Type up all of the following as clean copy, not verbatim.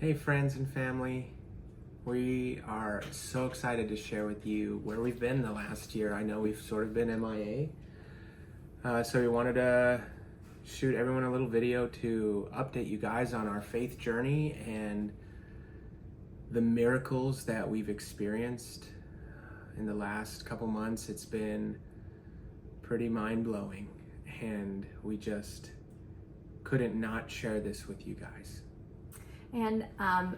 Hey friends and family, we are so excited to share with you where we've been the last year. I know we've sort of been MIA, so we wanted to shoot everyone a little video to update you guys on our faith journey and the miracles that we've experienced in the last couple months. It's been pretty mind-blowing, and we just couldn't not share this with you guys. And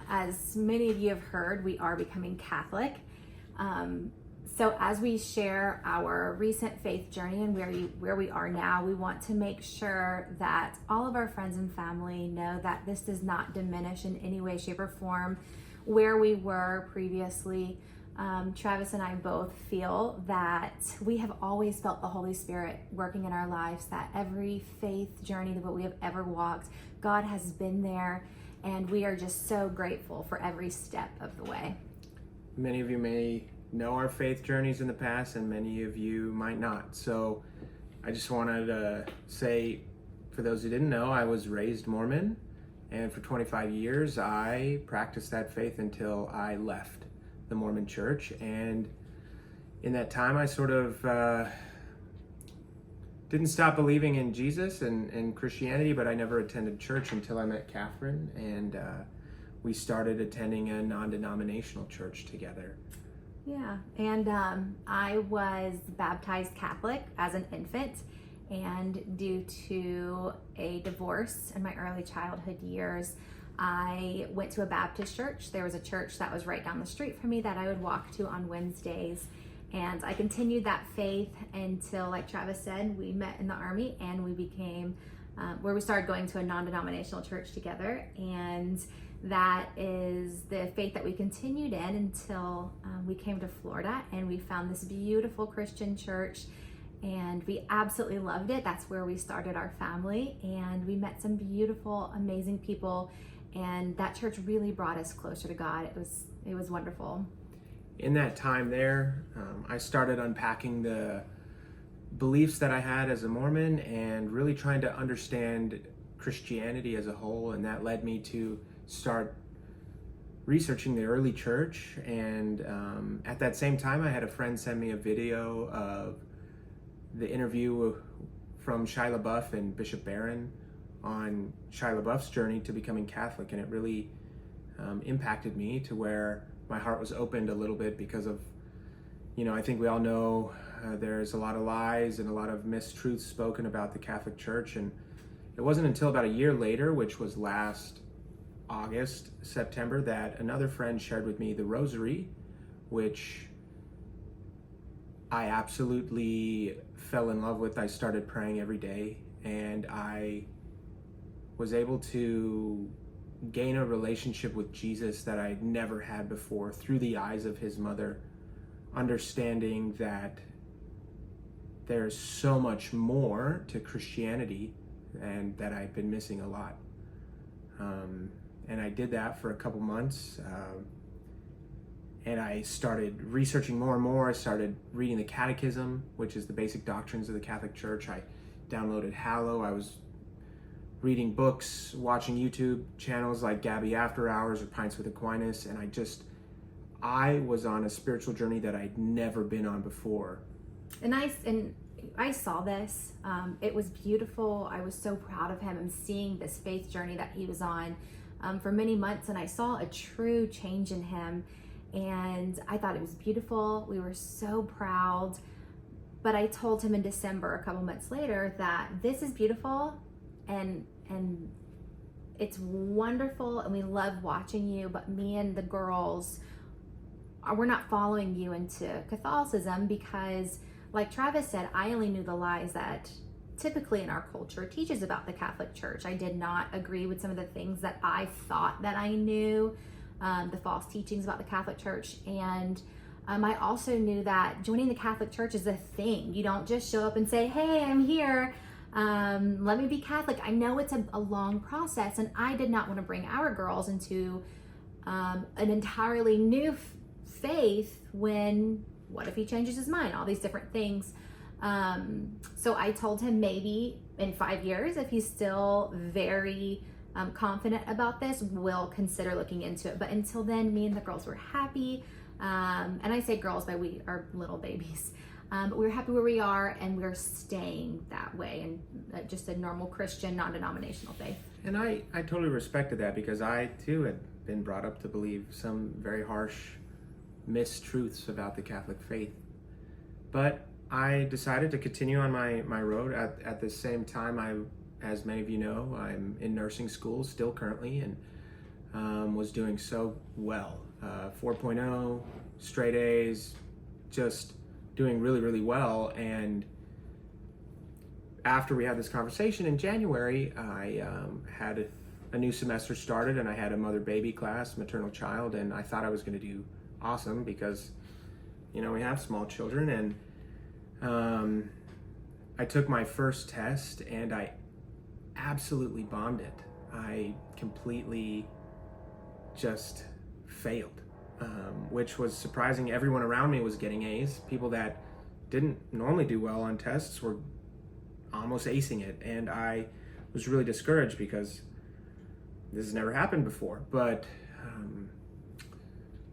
as many of you have heard, we are becoming Catholic. So as we share our recent faith journey and where we are now, we want to make sure that all of our friends and family know that this does not diminish in any way, shape, or form where we were previously. Travis and I both feel that we have always felt the Holy Spirit working in our lives, that every faith journey that we have ever walked, God has been there. And we are just so grateful for every step of the way. Many of you may know our faith journeys in the past, and many of you might not. So I just wanted to say, for those who didn't know, I was raised Mormon, and for 25 years I practiced that faith until I left the Mormon church. And in that time I sort of didn't stop believing in Jesus and Christianity, but I never attended church until I met Catherine, and we started attending a non-denominational church together. Yeah, and I was baptized Catholic as an infant, and due to a divorce in my early childhood years, I went to a Baptist church. There was a church that was right down the street from me that I would walk to on Wednesdays. And I continued that faith until, like Travis said, we met in the Army and we became, where we started going to a non-denominational church together. And that is the faith that we continued in until we came to Florida and we found this beautiful Christian church and we absolutely loved it. That's where we started our family, and we met some beautiful, amazing people. And that church really brought us closer to God. It was wonderful. In that time there, I started unpacking the beliefs that I had as a Mormon and really trying to understand Christianity as a whole, and that led me to start researching the early church. And at that same time, I had a friend send me a video of the interview from Shia LaBeouf and Bishop Barron on Shia LaBeouf's journey to becoming Catholic, and it really impacted me to where my heart was opened a little bit because of, I think we all know there's a lot of lies and a lot of mistruths spoken about the Catholic Church. And it wasn't until about a year later, which was last September, that another friend shared with me the Rosary, which I absolutely fell in love with. I started praying every day, and I was able to gain a relationship with Jesus that I'd never had before through the eyes of his mother, understanding that there's so much more to Christianity and that I've been missing a lot. And I did that for a couple months, and I started researching more and more. I started reading the Catechism, which is the basic doctrines of the Catholic Church. I downloaded Hallow. I was reading books, watching YouTube channels like Gabby After Hours or Pints with Aquinas, and I was on a spiritual journey that I'd never been on before. And I saw this. It was beautiful. I was so proud of him and seeing this faith journey that he was on for many months, and I saw a true change in him, and I thought it was beautiful. We were so proud. But I told him in December, a couple months later, that this is beautiful and it's wonderful and we love watching you, but me and the girls, we're not following you into Catholicism because, like Travis said, I only knew the lies that typically in our culture teaches about the Catholic Church. I did not agree with some of the things that I thought that I knew, the false teachings about the Catholic Church. And I also knew that joining the Catholic Church is a thing. You don't just show up and say, hey, I'm here. Let me be Catholic. I know it's a long process, and I did not want to bring our girls into an entirely new faith when, what if he changes his mind? All these different things. So I told him maybe in 5 years, if he's still very confident about this, we'll consider looking into it. But until then, me and the girls were happy. And I say girls, but we are little babies. But we're happy where we are, and we're staying that way, and just a normal Christian, non-denominational faith. And I totally respected that, because I too had been brought up to believe some very harsh mistruths about the Catholic faith. But I decided to continue on my road. At the same time, as many of you know, I'm in nursing school still currently, and was doing so well. 4.0, straight A's, just doing really, really well. And after we had this conversation in January, I had a new semester started, and I had a mother-baby class, maternal child, and I thought I was going to do awesome because, we have small children. And I took my first test, and I absolutely bombed it. I completely just failed, which was surprising. Everyone around me was getting A's. People that didn't normally do well on tests were almost acing it, and I was really discouraged because this has never happened before. But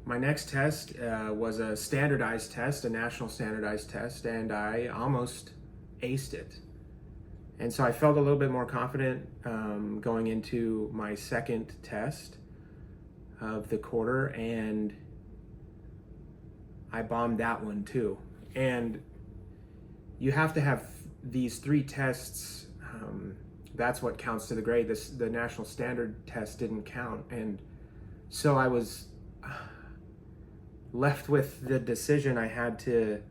my next test was a standardized test, a national standardized test, and I almost aced it. And so I felt a little bit more confident going into my second test of the quarter, and I bombed that one too. And you have to have these 3 tests. That's what counts to the grade. The national standard test didn't count, and so I was left with the decision I had to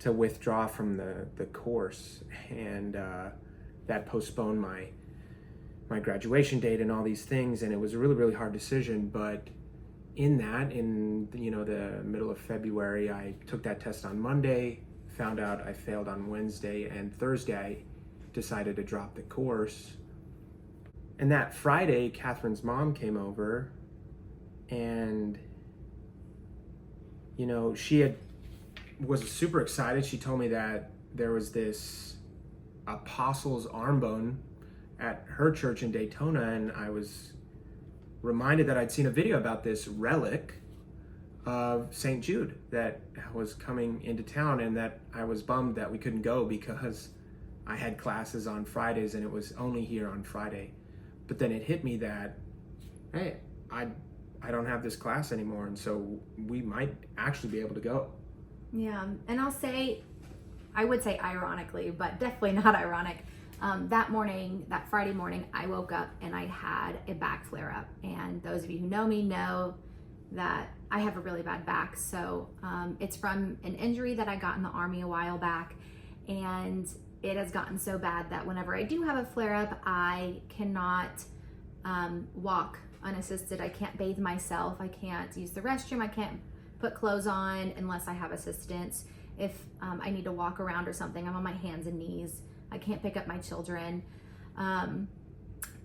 withdraw from the course, and that postponed my graduation date and all these things, and it was a really, really hard decision. But in the middle of February, I took that test on Monday, found out I failed on Wednesday, and Thursday I decided to drop the course. And that Friday, Catherine's mom came over, and she was super excited. She told me that there was this apostles armbone at her church in Daytona, and I was reminded that I'd seen a video about this relic of St. Jude that was coming into town, and that I was bummed that we couldn't go because I had classes on Fridays and it was only here on Friday. But then it hit me that, hey, I don't have this class anymore, and so we might actually be able to go. Yeah, and I would say ironically, but definitely not ironic. That Friday morning, I woke up and I had a back flare up. And those of you who know me know that I have a really bad back. So it's from an injury that I got in the Army a while back. And it has gotten so bad that whenever I do have a flare up, I cannot walk unassisted. I can't bathe myself. I can't use the restroom. I can't put clothes on unless I have assistance. If I need to walk around or something, I'm on my hands and knees. I can't pick up my children.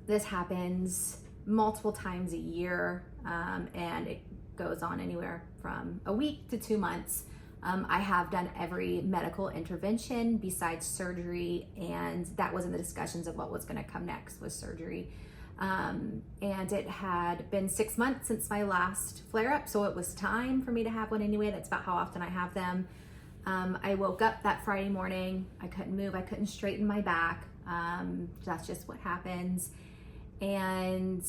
This happens multiple times a year, and it goes on anywhere from a week to 2 months. I have done every medical intervention besides surgery, and that was in the discussions of what was going to come next was surgery. And it had been 6 months since my last flare-up, so it was time for me to have one anyway. That's about how often I have them. I woke up that Friday morning. I couldn't move. I couldn't straighten my back. That's just what happens. And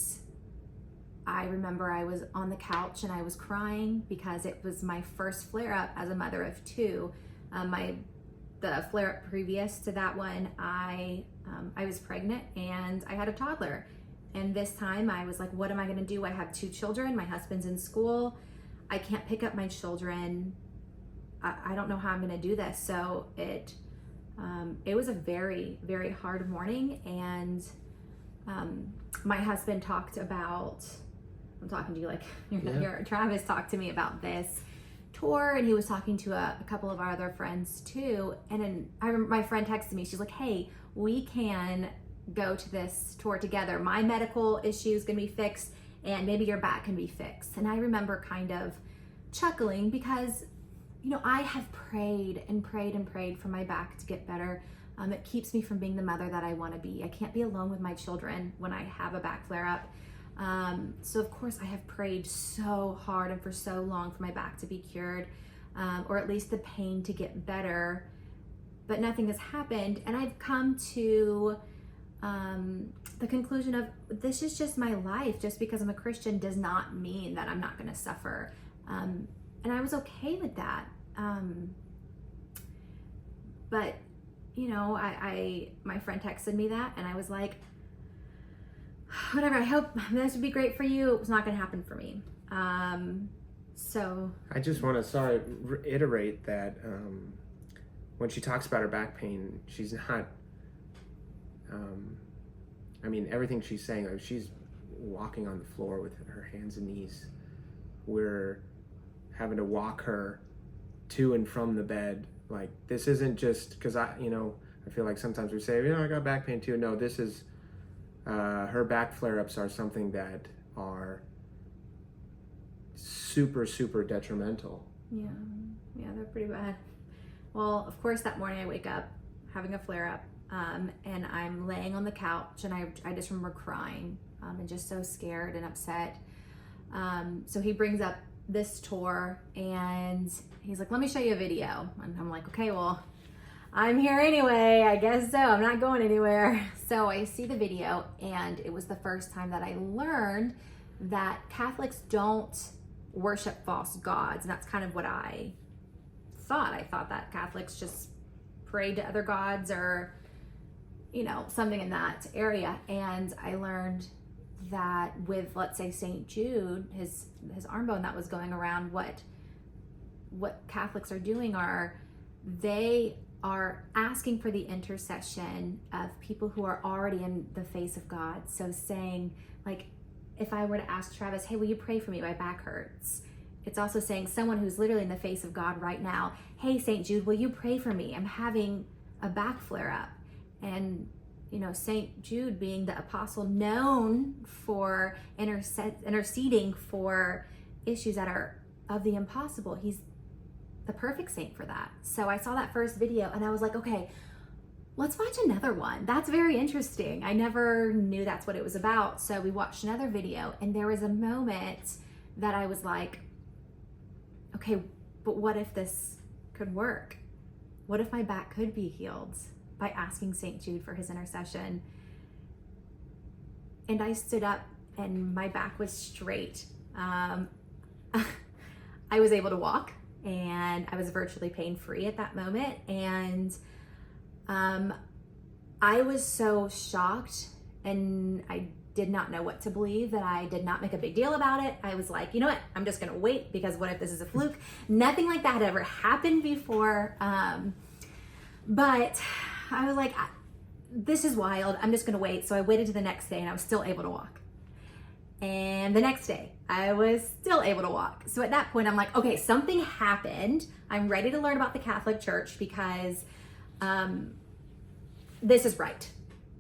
I remember I was on the couch and I was crying because it was my first flare-up as a mother of 2. The flare-up previous to that one, I was pregnant and I had a toddler. And this time I was like, what am I going to do? I have 2 children. My husband's in school. I can't pick up my children. I don't know how I'm going to do this. So it was a very, very hard morning. And my husband talked about, I'm talking to you like you're not here. Travis talked to me about this tour, and he was talking to a couple of our other friends too. And then I remember my friend texted me. She's like, hey, we can go to this tour together. My medical issue is going to be fixed, and maybe your back can be fixed. And I remember kind of chuckling because, I have prayed and prayed and prayed for my back to get better. It keeps me from being the mother that I want to be. I can't be alone with my children when I have a back flare up. So of course I have prayed so hard and for so long for my back to be cured, or at least the pain to get better, but nothing has happened. And I've come to the conclusion of, this is just my life. Just because I'm a Christian does not mean that I'm not going to suffer. And I was okay with that. But you know, my friend texted me that, and I was like, whatever, I hope this would be great for you. It was not going to happen for me. So I just want to reiterate that when she talks about her back pain, she's not, I mean, everything she's saying, like, she's walking on the floor with her hands and knees. We're having to walk her to and from the bed. Like, this isn't just because I feel like sometimes we say, I got back pain too. No, this is, her back flare-ups are something that are super, super detrimental. Yeah, they're pretty bad. Well, of course, that morning I wake up having a flare-up, and I'm laying on the couch, and I just remember crying, and just so scared and upset. So he brings up this tour, and he's like, let me show you a video. And I'm like, okay, well, I'm here anyway, I guess so, I'm not going anywhere. So I see the video, and it was the first time that I learned that Catholics don't worship false gods. And that's kind of what I thought. I thought that Catholics just prayed to other gods, or something in that area. And I learned that with, let's say, St. Jude, his arm bone that was going around, what Catholics are doing they are asking for the intercession of people who are already in the face of God. So saying, like, if I were to ask Travis, hey, will you pray for me? My back hurts. It's also saying someone who's literally in the face of God right now, hey, St. Jude, will you pray for me? I'm having a back flare up. And St. Jude, being the apostle known for interceding for issues that are of the impossible, he's the perfect saint for that. So I saw that first video, and I was like, okay, let's watch another one. That's very interesting. I never knew that's what it was about. So we watched another video, and there was a moment that I was like, okay, but what if this could work? What if my back could be healed by asking St. Jude for his intercession? And I stood up, and my back was straight. I was able to walk, and I was virtually pain-free at that moment. And I was so shocked, and I did not know what to believe, that I did not make a big deal about it. I was like, you know what? I'm just gonna wait, because what if this is a fluke? Nothing like that had ever happened before. But I was like, this is wild. I'm just gonna wait. So I waited to the next day, and I was still able to walk. And the next day, I was still able to walk. So at that point, I'm like, okay, something happened. I'm ready to learn about the Catholic Church, because this is right.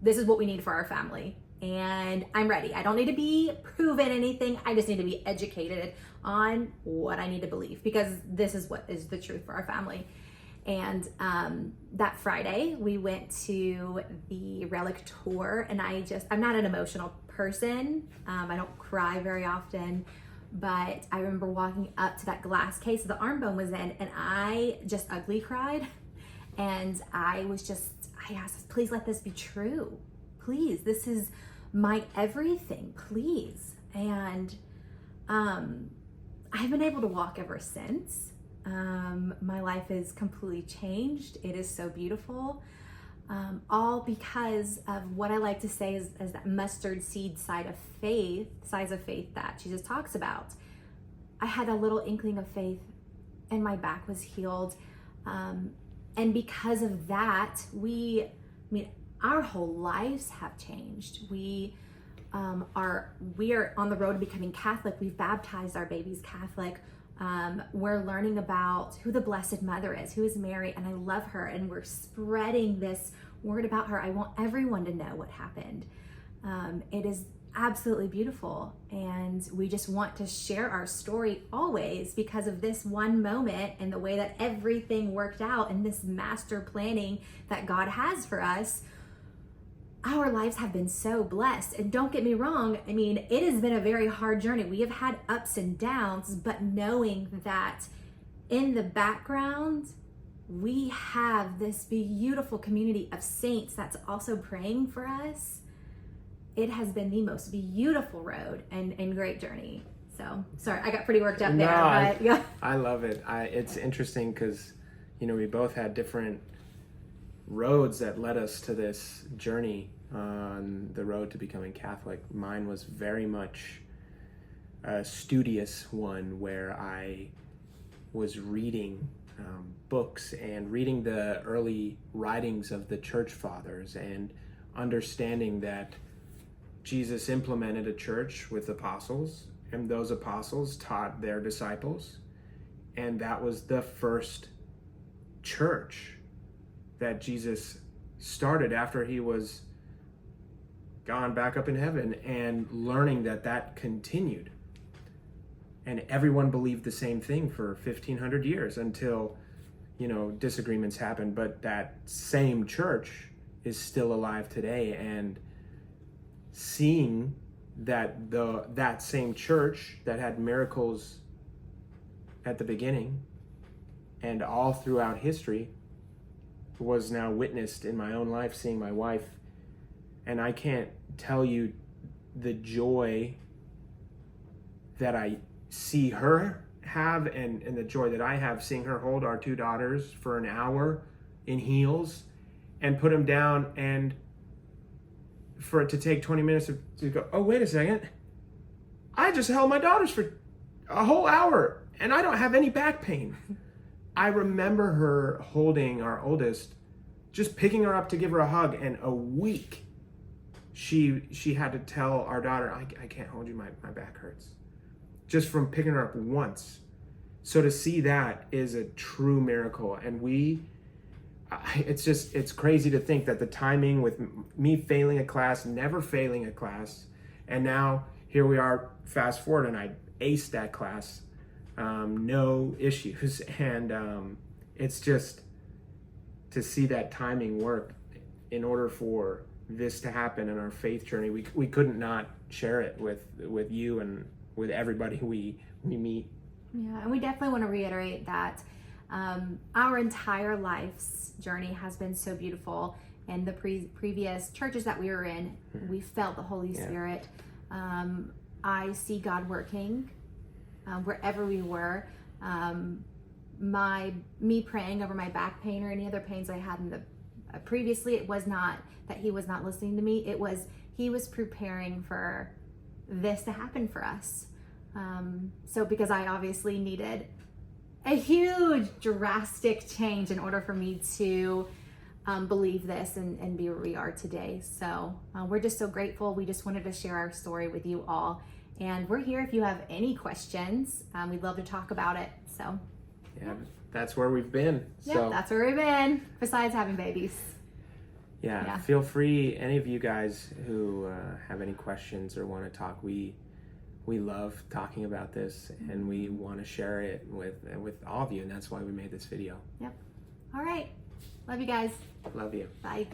This is what we need for our family. And I'm ready. I don't need to be proven anything. I just need to be educated on what I need to believe, because this is what is the truth for our family. And that Friday, we went to the relic tour, and I'm not an emotional person. I don't cry very often, but I remember walking up to that glass case the arm bone was in, and I just ugly cried. And I asked, please let this be true. Please, this is my everything, please. And I've been able to walk ever since. My life is completely changed. It is so beautiful. All because of what I like to say is that mustard seed size of faith that Jesus talks about. I had a little inkling of faith, and my back was healed. And because of that, our whole lives have changed. We are on the road to becoming Catholic. We've baptized our babies Catholic. We're learning about who the Blessed Mother is, who is Mary, and I love her, and we're spreading this word about her. I want everyone to know what happened. absolutely beautiful. And we just want to share our story always because of this one moment and the way that everything worked out and this master planning that God has for us. Our lives have been so blessed. And don't get me wrong, I mean, it has been a very hard journey. We have had ups and downs, but knowing that in the background, we have this beautiful community of saints that's also praying for us. It has been the most beautiful road and great journey. So, sorry, I got pretty worked up there. But yeah. I love it. It's interesting because, we both had different roads that led us to this journey on the road to becoming Catholic. Mine was very much a studious one where I was reading books and reading the early writings of the church fathers and understanding that Jesus implemented a church with apostles, and those apostles taught their disciples, and that was the first church that Jesus started after he was gone back up in heaven, and learning that continued. And everyone believed the same thing for 1,500 years until, disagreements happened. But that same church is still alive today. And seeing that that same church that had miracles at the beginning and all throughout history was now witnessed in my own life, seeing my wife. And I can't tell you the joy that I see her have and the joy that I have seeing her hold our 2 daughters for an hour in heels and put them down, and for it to take 20 minutes to go, oh, wait a second. I just held my daughters for a whole hour and I don't have any back pain. I remember her holding our oldest, just picking her up to give her a hug, and a week she had to tell our daughter, I can't hold you, my back hurts. Just from picking her up once. So to see that is a true miracle. And it's crazy to think that the timing with me failing a class, never failing a class, and now here we are, fast forward, and I aced that class, no issues. And it's just to see that timing work in order for this to happen in our faith journey. We couldn't not share it with you and with everybody we meet. Yeah, and we definitely want to reiterate that our entire life's journey has been so beautiful. And the previous churches that we were in, we felt the Holy Spirit. I see God working wherever we were. Me praying over my back pain or any other pains I had in the previously, it was not that he was not listening to me. It was he was preparing for this to happen for us. So because I obviously needed a huge drastic change in order for me to believe this and be where we are today. So we're just so grateful. We just wanted to share our story with you all. And we're here if you have any questions. We'd love to talk about it. So yeah, that's where we've been. Yeah, that's where we've been, besides having babies. Yeah, feel free, any of you guys who have any questions or want to talk. We love talking about this, and we want to share it with all of you, and that's why we made this video. Yep. All right. Love you guys. Love you. Bye.